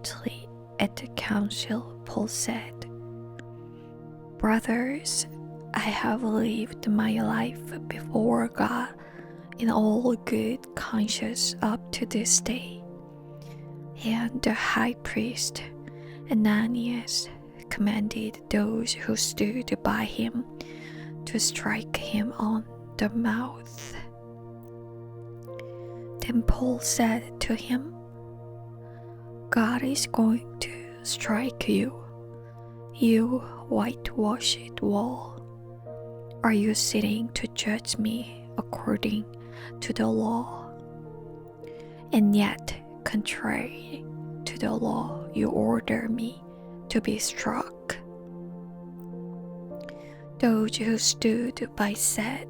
loudly at the council, Paul said, "Brothers, I have lived my life before God in all good conscience up to this day." And the high priest, Ananias, commanded those who stood by him to strike him on the mouth. Then Paul said to him, "God is going to strike you, you whitewashed wall. Are you sitting to judge me according to the law? And yet, contrary to the law, you order me to be struck." Those who stood by said,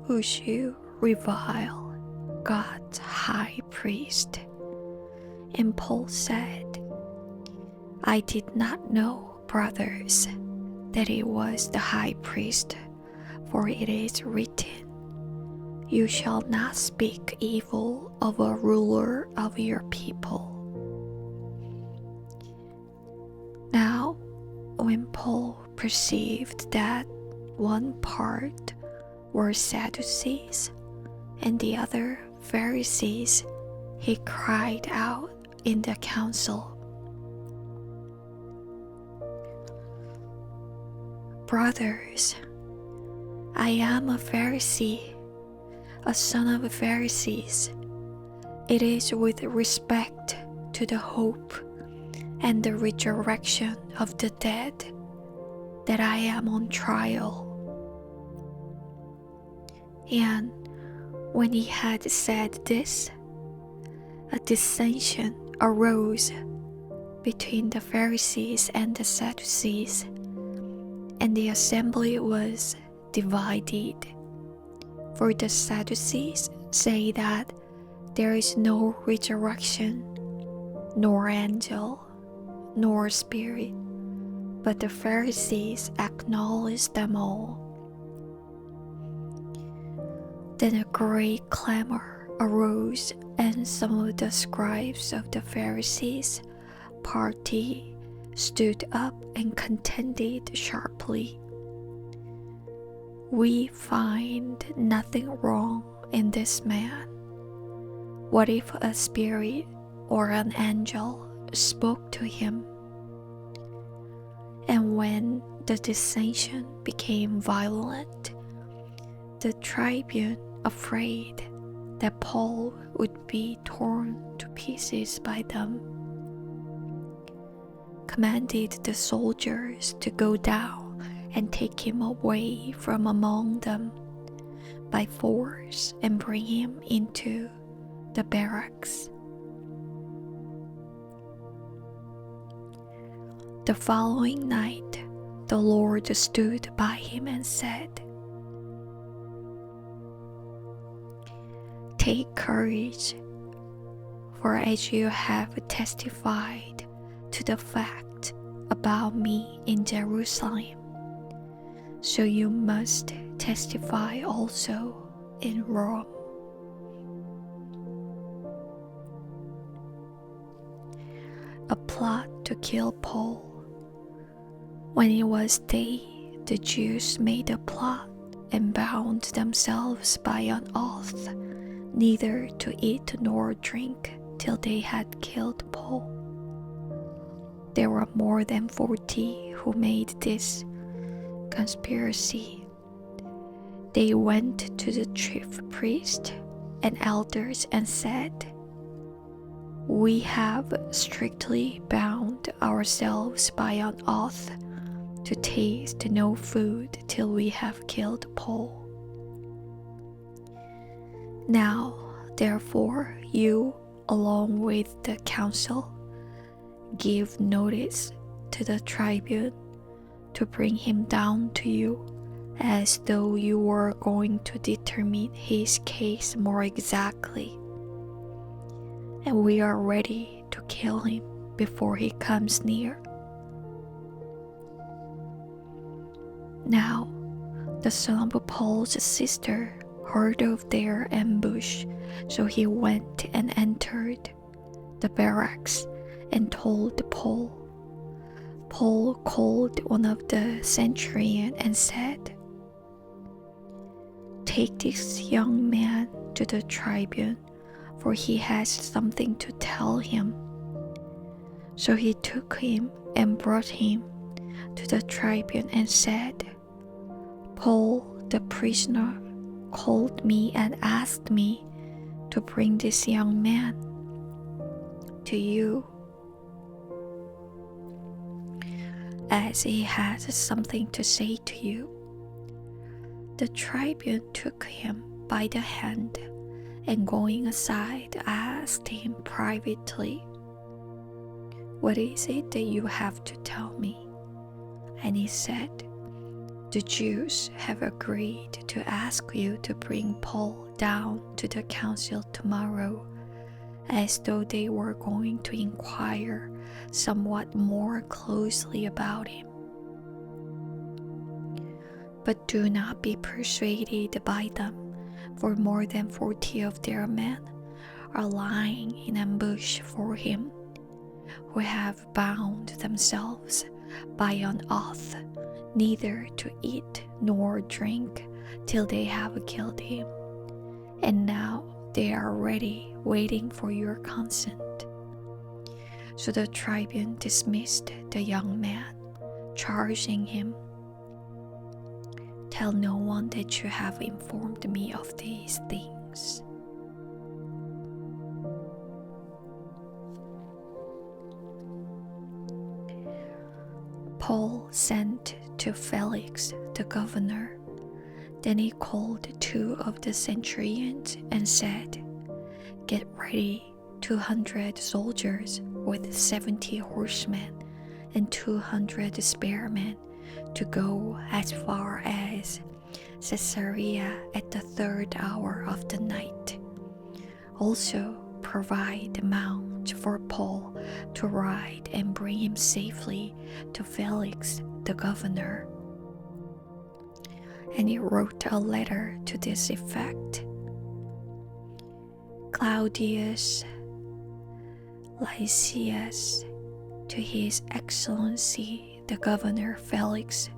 "Would you revile God's high priest?" And Paul said, "I did not know, brothers, that it was the high priest, for it is written, 'You shall not speak evil of a ruler of your people.'" Now, when Paul perceived that one part were Sadducees and the other Pharisees, he cried out in the council, "Brothers, I am a Pharisee, a son of Pharisees. It is with respect to the hope and the resurrection of the dead that I am on trial." And when he had said this, a dissension arose between the Pharisees and the Sadducees, and the assembly was divided. For the Sadducees say that there is no resurrection, nor angel, nor spirit, but the Pharisees acknowledge them all. Then a great clamor arose, and some of the scribes of the Pharisees' party stood up and contended sharply. "We find nothing wrong in this man. What if a spirit or an angel spoke to him?" And when the dissension became violent, the tribune, afraid that Paul would be torn to pieces by them, commanded the soldiers to go down and take him away from among them by force and bring him into the barracks. The following night, the Lord stood by him and said, "Take courage, for as you have testified to the fact about me in Jerusalem, so you must testify also in Rome." A plot to kill Paul. When it was day, the Jews made a plot and bound themselves by an oath neither to eat nor drink till they had killed Paul. There were more than 40 who made this conspiracy. They went to the chief priest and elders and said, "We have strictly bound ourselves by an oath to taste no food till we have killed Paul. Now, therefore, you, along with the council, give notice to the tribune to bring him down to you, as though you were going to determine his case more exactly. And we are ready to kill him before he comes near." Now the son of Paul's sister heard of their ambush, so he went and entered the barracks and told Paul. Paul called one of the centurion and said, "Take this young man to the tribune, for he has something to tell him." So he took him and brought him to the tribune and said, "Paul, the prisoner, called me and asked me to bring this young man to you, as he has something to say to you." The tribune took him by the hand and going aside asked him privately, "What is it that you have to tell me?" And he said, "The Jews have agreed to ask you to bring Paul down to the council tomorrow, as though they were going to inquire somewhat more closely about him. But do not be persuaded by them, for more than 40 of their men are lying in ambush for him, who have bound themselves by an oath neither to eat nor drink till they have killed him. And now they are ready, waiting for your consent." So the tribune dismissed the young man, charging him, "Tell no one that you have informed me of these things." Paul sent to Felix the governor. Then he called 2 of the centurions and said, "Get ready 200 soldiers with 70 horsemen and 200 spearmen to go as far as Caesarea at the 3rd hour of the night. Also provide a mount for Paul to ride and bring him safely to Felix the governor." And he wrote a letter to this effect: "Claudius Lysias, to His Excellency the Governor Felix,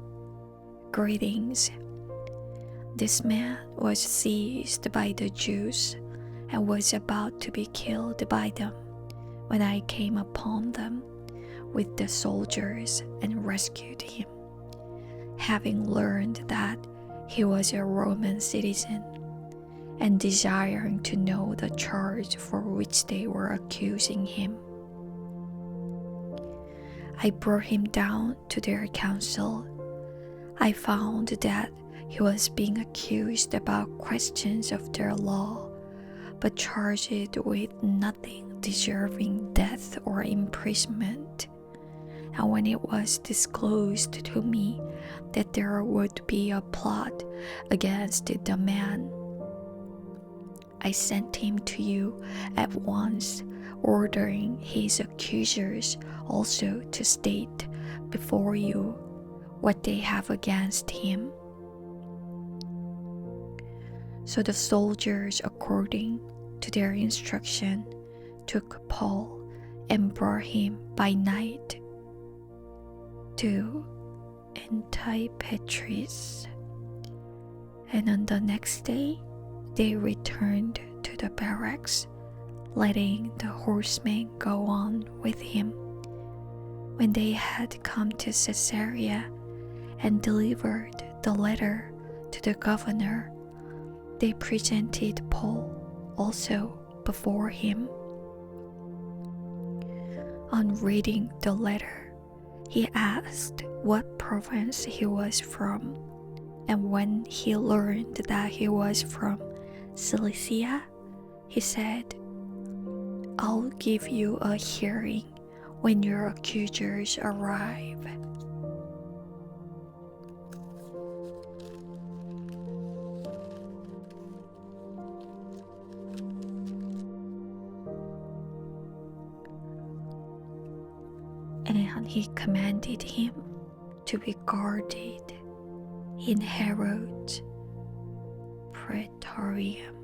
greetings. This man was seized by the Jews and was about to be killed by them when I came upon them with the soldiers and rescued him, having learned that he was a Roman citizen, and desiring to know the charge for which they were accusing him. I brought him down to their council. I found that he was being accused about questions of their law, but charged with nothing deserving death or imprisonment. And when it was disclosed to me that there would be a plot against the man, I sent him to you at once, ordering his accusers also to state before you what they have against him." So the soldiers, according to their instruction, took Paul and brought him by night to Antipatris. And on the next day, they returned to the barracks, letting the horsemen go on with him. When they had come to Caesarea and delivered the letter to the governor, they presented Paul also before him. On reading the letter, he asked what province he was from, and when he learned that he was from Cilicia, he said, "I'll give you a hearing when your accusers arrive." And he commanded him to be guarded in Herod's praetorium.